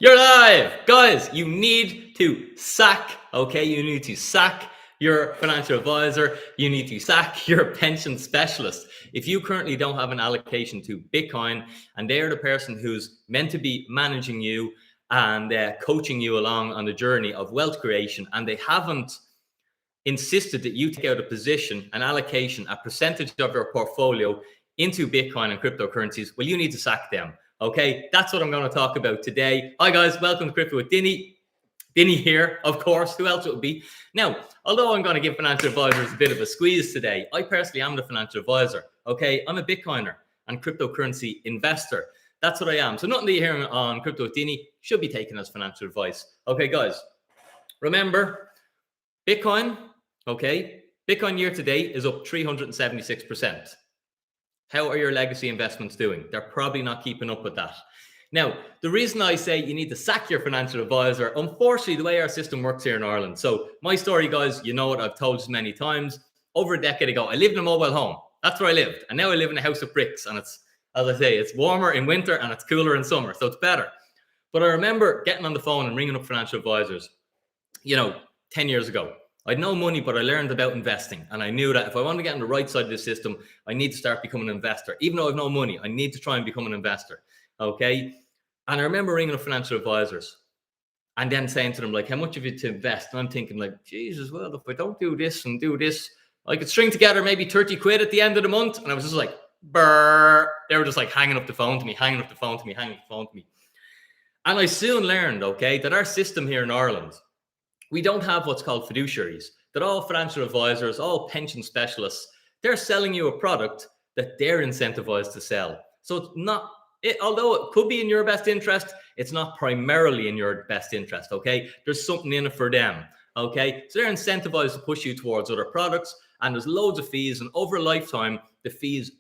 You're live! Guys, you need to sack, okay? You need to sack your financial advisor. You need to sack your pension specialist. If you currently don't have an allocation to Bitcoin and they're the person who's meant to be managing you and coaching you along on the journey of wealth creation, and they haven't insisted that you take out a position, an allocation, a percentage of your portfolio into Bitcoin and cryptocurrencies, well, you need to sack them. Okay, that's what I'm going to talk about today. Hi guys, welcome to Crypto with Dinny. Dinny here, of course. Who else it would be? Now, although I'm going to give financial advisors a bit of a squeeze today, I personally am the financial advisor. Okay, I'm a Bitcoiner and cryptocurrency investor. That's what I am. So nothing that you hear on Crypto with Dinny should be taken as financial advice. Okay, guys, remember Bitcoin. Okay, Bitcoin year to date is up 376%. How are your legacy investments doing? They're probably not keeping up with that. Now, the reason I say you need to sack your financial advisor, unfortunately, the way our system works here in Ireland. So my story, guys, you know what I've told you many times. Over a decade ago, I lived in a mobile home. That's where I lived. And now I live in a house of bricks. And it's, as I say, it's warmer in winter and it's cooler in summer. So it's better. But I remember getting on the phone and ringing up financial advisors, 10 years ago. I had no money, but I learned about investing. And I knew that if I want to get on the right side of the system, I need to start becoming an investor. Even though I have no money, I need to try and become an investor. Okay. And I remember ringing up financial advisors and then saying to them, like, how much have you to invest? And I'm thinking, like, Jesus, well, if I don't do this and do this, I could string together maybe 30 quid at the end of the month. And I was just like, brr. They were just like hanging up the phone to me, hanging up the phone to me, hanging up the phone to me. And I soon learned, okay, that our system here in Ireland, we don't have what's called fiduciaries, that all financial advisors, all pension specialists, they're selling you a product that they're incentivized to sell. So it's not, although it could be in your best interest, it's not primarily in your best interest, okay? There's something in it for them, okay? So they're incentivized to push you towards other products, and there's loads of fees, and over a lifetime, the fees,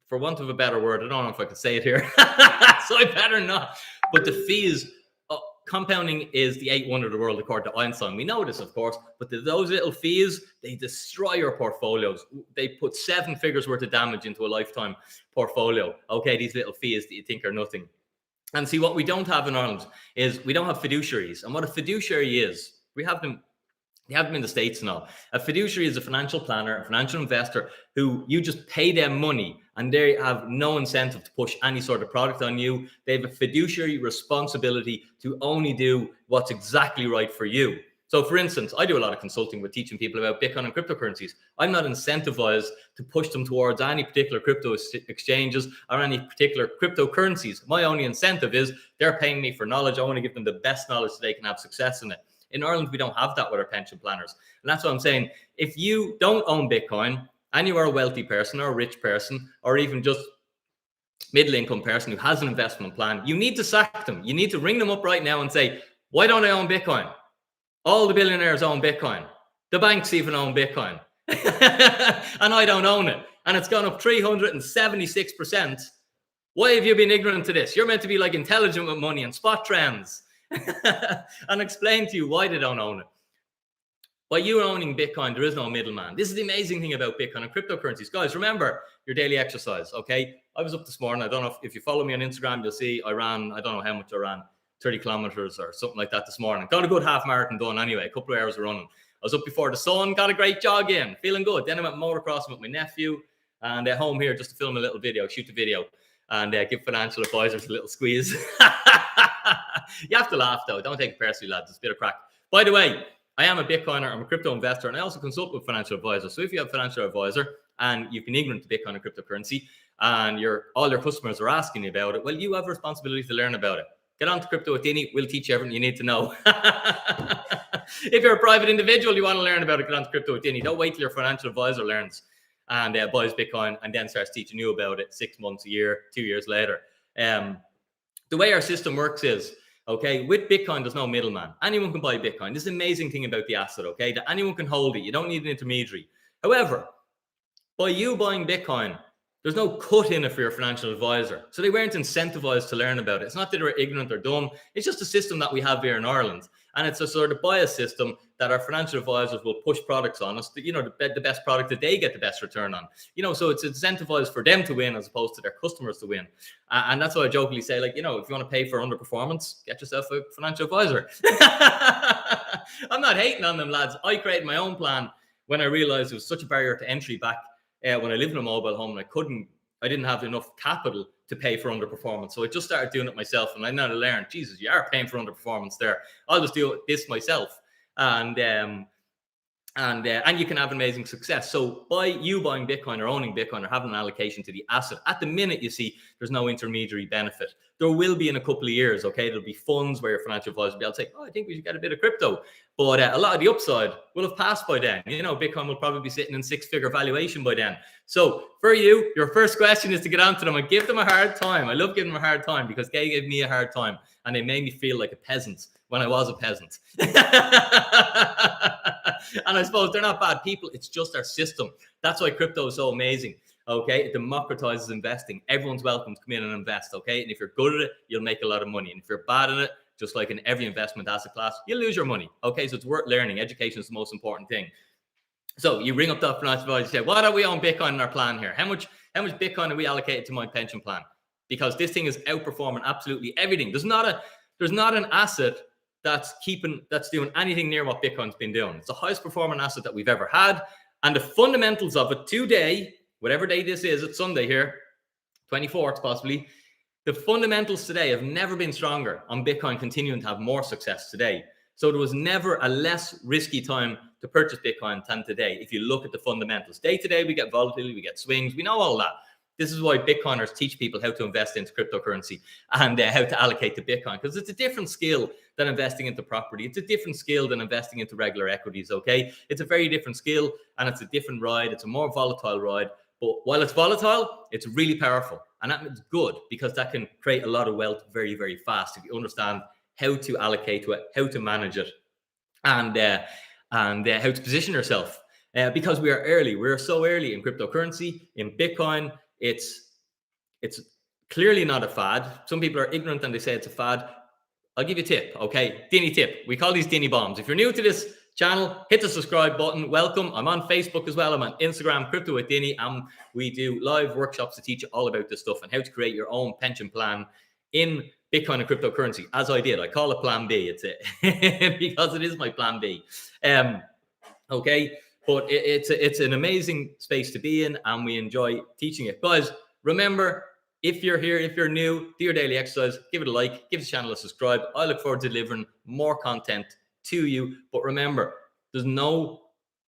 for want of a better word, I don't know if I could say it here, so I better not, but the fees, compounding is the eighth wonder of the world, according to Einstein. We know this, of course, but those little fees, they destroy your portfolios. They put 7 figures worth of damage into a lifetime portfolio. Okay, these little fees that you think are nothing. And see, what we don't have in Ireland is we don't have fiduciaries. And what a fiduciary is, we have them in the States now. A fiduciary is a financial planner, a financial investor who you just pay them money and they have no incentive to push any sort of product on you. They have a fiduciary responsibility to only do what's exactly right for you. So for instance, I do a lot of consulting with teaching people about Bitcoin and cryptocurrencies. I'm not incentivized to push them towards any particular crypto exchanges or any particular cryptocurrencies. My only incentive is they're paying me for knowledge. I want to give them the best knowledge so they can have success in it. In Ireland, we don't have that with our pension planners. And that's what I'm saying. If you don't own Bitcoin and you are a wealthy person or a rich person or even just middle income person who has an investment plan, you need to sack them. You need to ring them up right now and say, why don't I own Bitcoin? All the billionaires own Bitcoin. The banks even own Bitcoin. And I don't own it. And it's gone up 376%. Why have you been ignorant to this? You're meant to be like intelligent with money and spot trends. And explain to you why they don't own it. By you owning Bitcoin, there is no middleman. This is the amazing thing about Bitcoin and cryptocurrencies. Guys, remember your daily exercise, okay? I was up this morning. I don't know if you follow me on Instagram, you'll see I ran, I don't know how much I ran, 30 kilometers or something like that this morning. Got a good half marathon done anyway, a couple of hours of running. I was up before the sun, got a great jog in, feeling good. Then I went motocrossing with my nephew and at home here just to film a little video, shoot the video and give financial advisors a little squeeze. You have to laugh though. Don't take it personally, lads. It's a bit of crack. By the way, I am a Bitcoiner. I'm a crypto investor, and I also consult with financial advisors. So if you have a financial advisor and you've been ignorant to Bitcoin and cryptocurrency, and all your customers are asking you about it, well, you have a responsibility to learn about it. Get on to Crypto with Dinny. We'll teach you everything you need to know. If you're a private individual, you want to learn about it, get on to Crypto with Dinny. Don't wait till your financial advisor learns and buys Bitcoin and then starts teaching you about it 6 months, a year, 2 years later. The way our system works is, okay, with Bitcoin, there's no middleman. Anyone can buy Bitcoin. This is the amazing thing about the asset, okay, that anyone can hold it. You don't need an intermediary. However, by you buying Bitcoin, there's no cut in it for your financial advisor. So they weren't incentivized to learn about it. It's not that they were ignorant or dumb. It's just a system that we have here in Ireland. And it's a sort of bias system that our financial advisors will push products on us, the best product that they get the best return on. So it's incentivized for them to win as opposed to their customers to win. And that's why I jokingly say, if you want to pay for underperformance, get yourself a financial advisor. I'm not hating on them, lads. I created my own plan when I realized it was such a barrier to entry back when I lived in a mobile home, and I didn't have enough capital to pay for underperformance. So I just started doing it myself, and I now learned, Jesus, you are paying for underperformance there. I'll just do this myself. And you can have amazing success. So by you buying Bitcoin or owning Bitcoin or having an allocation to the asset, at the minute, you see, there's no intermediary benefit. There will be in a couple of years, okay? There'll be funds where your financial advisor will be able to say, I think we should get a bit of crypto. But a lot of the upside will have passed by then. Bitcoin will probably be sitting in 6-figure valuation by then. So for you, your first question is to get onto them and give them a hard time. I love giving them a hard time because they gave me a hard time and they made me feel like a peasant when I was a peasant. And I suppose they're not bad people. It's just our system. That's why crypto is so amazing. Okay, it democratizes investing. Everyone's welcome to come in and invest. Okay, and if you're good at it, you'll make a lot of money. And if you're bad at it, just like in every investment asset class, you'll lose your money. Okay, so it's worth learning. Education is the most important thing. So you ring up that financial advisor and say, what are we on Bitcoin in our plan here? How much Bitcoin are we allocated to my pension plan? Because this thing is outperforming absolutely everything. There's not an asset that's doing anything near what Bitcoin's been doing. It's the highest performing asset that we've ever had. And the fundamentals of it today, whatever day this is, it's Sunday here, 24th possibly, the fundamentals today have never been stronger on Bitcoin continuing to have more success today. So there was never a less risky time to purchase Bitcoin than today. If you look at the fundamentals, day to day, we get volatility, we get swings, we know all that. This is why Bitcoiners teach people how to invest into cryptocurrency and how to allocate to Bitcoin, because it's a different skill than investing into property. It's a different skill than investing into regular equities, okay? It's a very different skill and it's a different ride. It's a more volatile ride. But while it's volatile, it's really powerful. And that's good because that can create a lot of wealth very, very fast if you understand how to allocate to it, how to manage it, and how to position yourself. Because we are early. We're so early in cryptocurrency, in Bitcoin. It's clearly not a fad. Some people are ignorant and they say it's a fad. I'll give you a tip, okay? Dinny tip. We call these Dinny bombs. If you're new to this channel, hit the subscribe button. Welcome. I'm on Facebook as well. I'm on Instagram, Crypto with Dinny, and we do live workshops to teach you all about this stuff and how to create your own pension plan in Bitcoin and cryptocurrency. As I did, I call it Plan B. It's it because it is my Plan B. Okay. But it's an amazing space to be in, and we enjoy teaching it. Guys, remember, if you're here, if you're new, do your daily exercise, give it a like, give the channel a subscribe. I look forward to delivering more content to you. But remember, there's no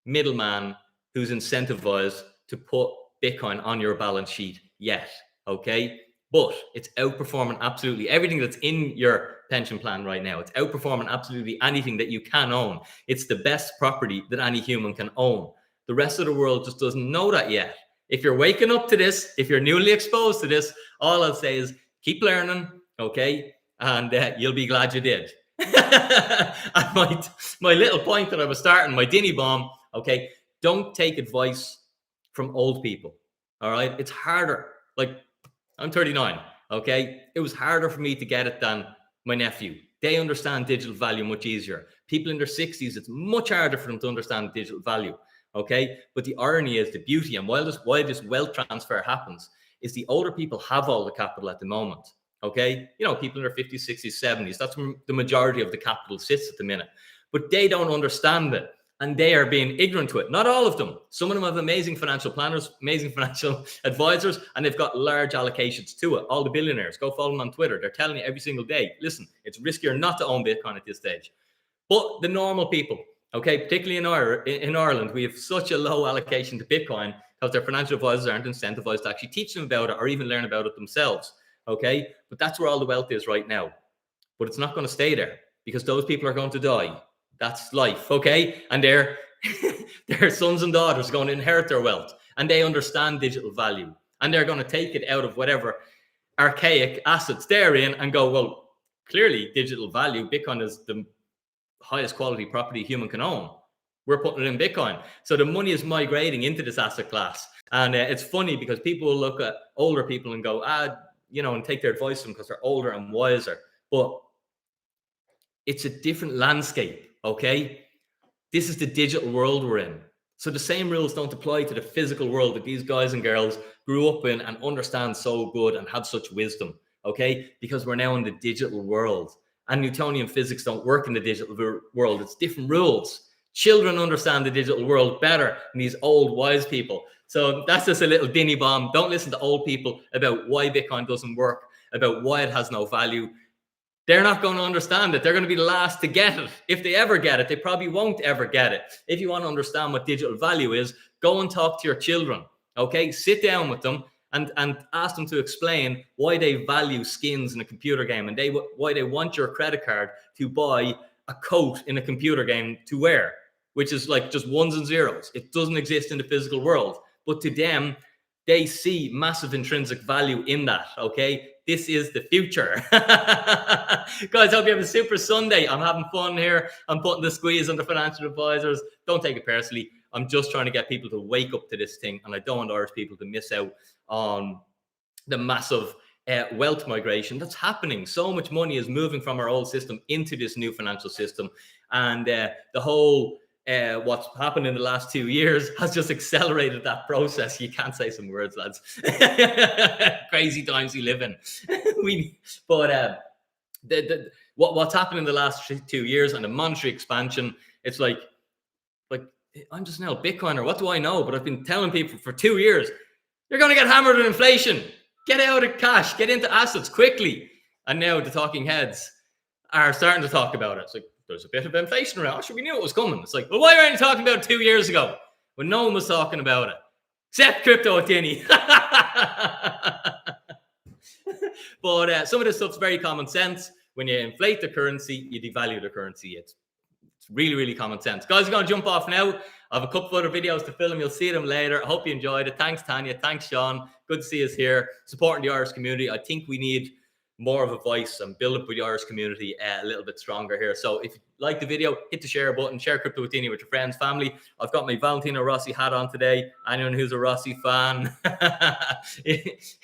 middleman who's incentivized to put Bitcoin on your balance sheet yet, okay? But it's outperforming absolutely everything that's in your pension plan right now. It's outperforming absolutely anything that you can own. It's the best property that any human can own. The rest of the world just doesn't know that yet. If you're waking up to this, if you're newly exposed to this, all I'll say is keep learning, okay? And you'll be glad you did. And my little point that I was starting, my Dinny bomb, okay? Don't take advice from old people, all right? It's harder. Like, I'm 39, okay? It was harder for me to get it than my nephew. They understand digital value much easier. People in their 60s, it's much harder for them to understand digital value, okay? But the irony is, the beauty, and why this wealth transfer happens, is the older people have all the capital at the moment, okay? People in their 50s, 60s, 70s, that's where the majority of the capital sits at the minute. But they don't understand it. And they are being ignorant to it. Not all of them. Some of them have amazing financial planners, amazing financial advisors, and they've got large allocations to it. All the billionaires, go follow them on Twitter. They're telling you every single day, listen, it's riskier not to own Bitcoin at this stage. But the normal people, okay, particularly in Ireland, we have such a low allocation to Bitcoin because their financial advisors aren't incentivized to actually teach them about it or even learn about it themselves, okay? But that's where all the wealth is right now. But it's not going to stay there because those people are going to die. That's life, okay? And their sons and daughters are going to inherit their wealth, and they understand digital value, and they're going to take it out of whatever archaic assets they're in and go, well, clearly digital value, Bitcoin is the highest quality property a human can own. We're putting it in Bitcoin. So the money is migrating into this asset class. And it's funny because people will look at older people and go, and take their advice from them because they're older and wiser. But It's a different landscape, okay? This is the digital world we're in. So the same rules don't apply to the physical world that these guys and girls grew up in and understand so good and have such wisdom, okay? Because we're now in the digital world. And Newtonian physics don't work in the digital world. It's different rules. Children understand the digital world better than these old wise people. So that's just a little dinny bomb. Don't listen to old people about why Bitcoin doesn't work, about why it has no value. They're not going to understand it. They're going to be the last to get it. If they ever get it, they probably won't ever get it. If you want to understand what digital value is, go and talk to your children, okay? Sit down with them and ask them to explain why they value skins in a computer game and why they want your credit card to buy a coat in a computer game to wear, which is like just ones and zeros. It doesn't exist in the physical world. But to them, they see massive intrinsic value in that, okay? This is the future. Guys, hope you have a super Sunday. I'm having fun here. I'm putting the squeeze on the financial advisors. Don't take it personally. I'm just trying to get people to wake up to this thing, and I don't want Irish people to miss out on the massive wealth migration that's happening. So much money is moving from our old system into this new financial system, and the whole what's happened in the last 2 years has just accelerated that process. You can't say some words, lads. Crazy times we live in. What's happened in the last 2 years and the monetary expansion, it's like I'm just now a Bitcoiner. What do I know? But I've been telling people for 2 years, you're going to get hammered with inflation. Get out of cash. Get into assets quickly. And now the talking heads are starting to talk about it. It's like, there's a bit of inflation around. Actually, we knew it was coming. It's like, well, why weren't you talking about it 2 years ago when no one was talking about it? Except Crypto at Guinea. But some of this stuff's very common sense. When you inflate the currency, you devalue the currency. It's really, really common sense. Guys, we're going to jump off now. I have a couple of other videos to film. You'll see them later. I hope you enjoyed it. Thanks, Tanya. Thanks, Sean. Good to see us here, supporting the Irish community. I think we need more of a voice and build up with the Irish community a little bit stronger here. So if you like the video, hit the share button, share Crypto with Dini with your friends, family. I've got my Valentino Rossi hat on today. Anyone who's a Rossi fan, it's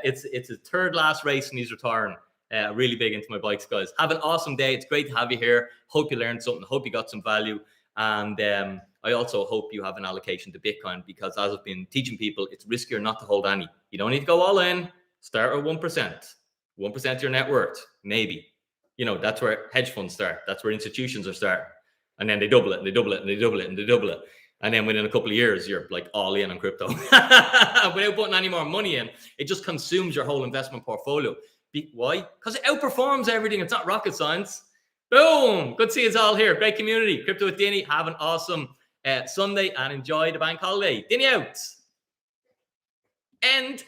his third last race and he's retiring. Really big into my bikes, guys. Have an awesome day. It's great to have you here. Hope you learned something. Hope you got some value. And I also hope you have an allocation to Bitcoin, because as I've been teaching people, it's riskier not to hold any. You don't need to go all in. Start at 1%. 1% of your net worth, maybe. You know, that's where hedge funds start. That's where institutions are starting. And then they double it, and they double it, and they double it, and they double it. And then within a couple of years, you're like all in on crypto. Without putting any more money in, it just consumes your whole investment portfolio. Why? Because it outperforms everything. It's not rocket science. Boom. Good to see us all here. Great community. Crypto with Dini. Have an awesome Sunday and enjoy the bank holiday. Dini out. End.